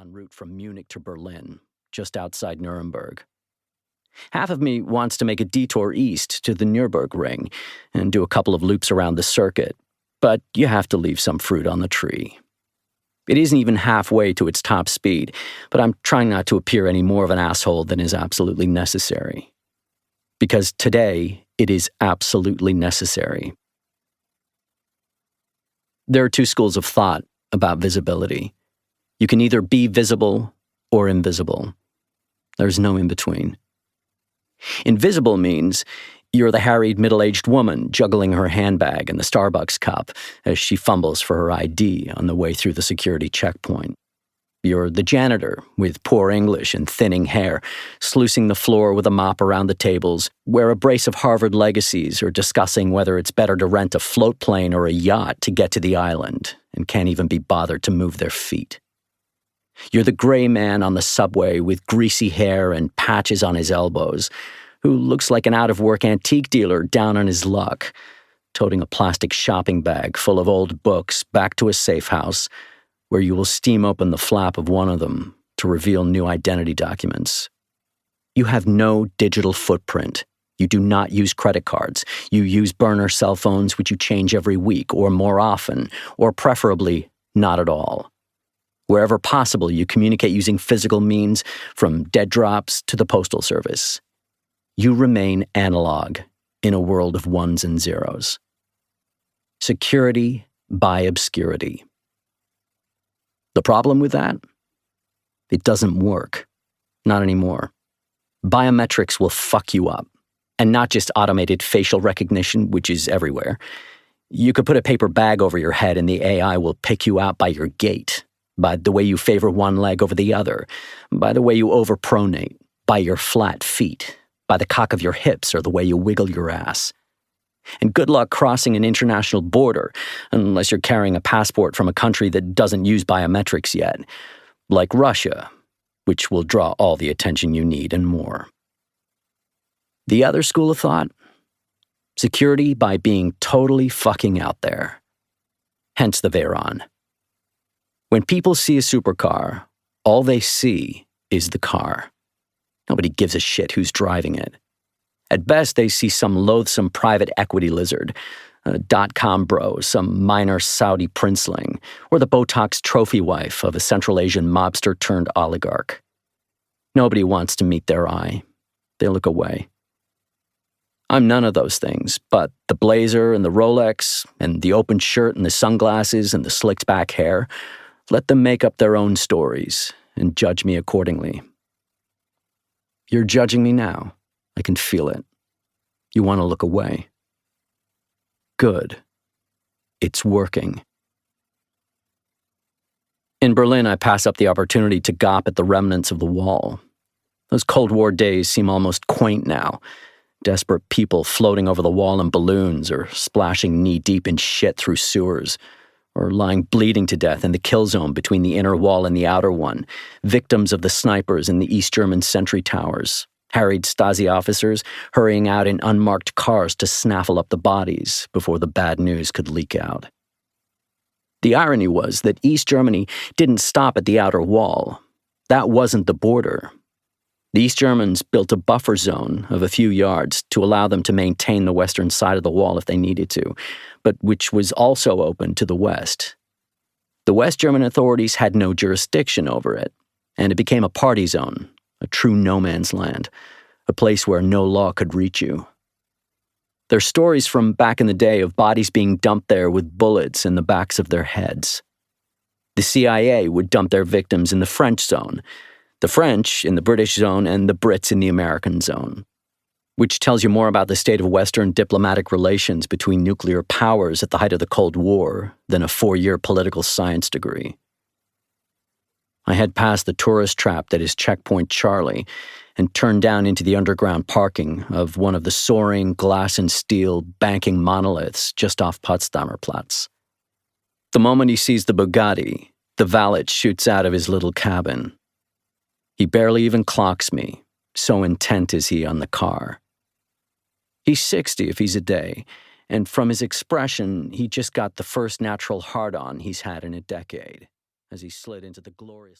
en route from Munich to Berlin, just outside Nuremberg. Half of me wants to make a detour east to the Nürburgring and do a couple of loops around the circuit, but you have to leave some fruit on the tree. It isn't even halfway to its top speed, but I'm trying not to appear any more of an asshole than is absolutely necessary. Because today, it is absolutely necessary. There are two schools of thought about visibility. You can either be visible or invisible. There's no in-between. Invisible means you're the harried middle-aged woman juggling her handbag and the Starbucks cup as she fumbles for her ID on the way through the security checkpoint. You're the janitor with poor English and thinning hair, sluicing the floor with a mop around the tables, where a brace of Harvard legacies are discussing whether it's better to rent a float plane or a yacht to get to the island and can't even be bothered to move their feet. You're the gray man on the subway with greasy hair and patches on his elbows, who looks like an out-of-work antique dealer down on his luck, toting a plastic shopping bag full of old books back to a safe house, where you will steam open the flap of one of them to reveal new identity documents. You have no digital footprint. You do not use credit cards. You use burner cell phones, which you change every week or more often, or preferably not at all. Wherever possible, you communicate using physical means, from dead drops to the postal service. You remain analog in a world of ones and zeros. Security by obscurity. The problem with that? It doesn't work. Not anymore. Biometrics will fuck you up. And not just automated facial recognition, which is everywhere. You could put a paper bag over your head and the AI will pick you out by your gait, by the way you favor one leg over the other, by the way you overpronate, by your flat feet, by the cock of your hips or the way you wiggle your ass. And good luck crossing an international border, unless you're carrying a passport from a country that doesn't use biometrics yet, like Russia, which will draw all the attention you need and more. The other school of thought? Security by being totally fucking out there. Hence the Veyron. When people see a supercar, all they see is the car. Nobody gives a shit who's driving it. At best, they see some loathsome private equity lizard, a dot-com bro, some minor Saudi princeling, or the Botox trophy wife of a Central Asian mobster turned oligarch. Nobody wants to meet their eye. They look away. I'm none of those things, but the blazer and the Rolex, and the open shirt and the sunglasses and the slicked back hair, let them make up their own stories and judge me accordingly. You're judging me now. I can feel it. You want to look away. Good. It's working. In Berlin, I pass up the opportunity to gawp at the remnants of the wall. Those Cold War days seem almost quaint now. Desperate people floating over the wall in balloons or splashing knee-deep in shit through sewers, or lying bleeding to death in the kill zone between the inner wall and the outer one, victims of the snipers in the East German sentry towers, harried Stasi officers hurrying out in unmarked cars to snaffle up the bodies before the bad news could leak out. The irony was that East Germany didn't stop at the outer wall. That wasn't the border. The East Germans built a buffer zone of a few yards to allow them to maintain the western side of the wall if they needed to, but which was also open to the west. The West German authorities had no jurisdiction over it, and it became a party zone, a true no-man's land, a place where no law could reach you. There are stories from back in the day of bodies being dumped there with bullets in the backs of their heads. The CIA would dump their victims in the French zone, the French in the British zone, and the Brits in the American zone, which tells you more about the state of Western diplomatic relations between nuclear powers at the height of the Cold War than a 4-year political science degree. I head past the tourist trap that is Checkpoint Charlie and turn down into the underground parking of one of the soaring glass and steel banking monoliths just off Potsdamer Platz. The moment he sees the Bugatti, the valet shoots out of his little cabin. He barely even clocks me, so intent is he on the car. He's 60 if he's a day, and from his expression, he just got the first natural hard-on he's had in a decade, as he slid into the gloriously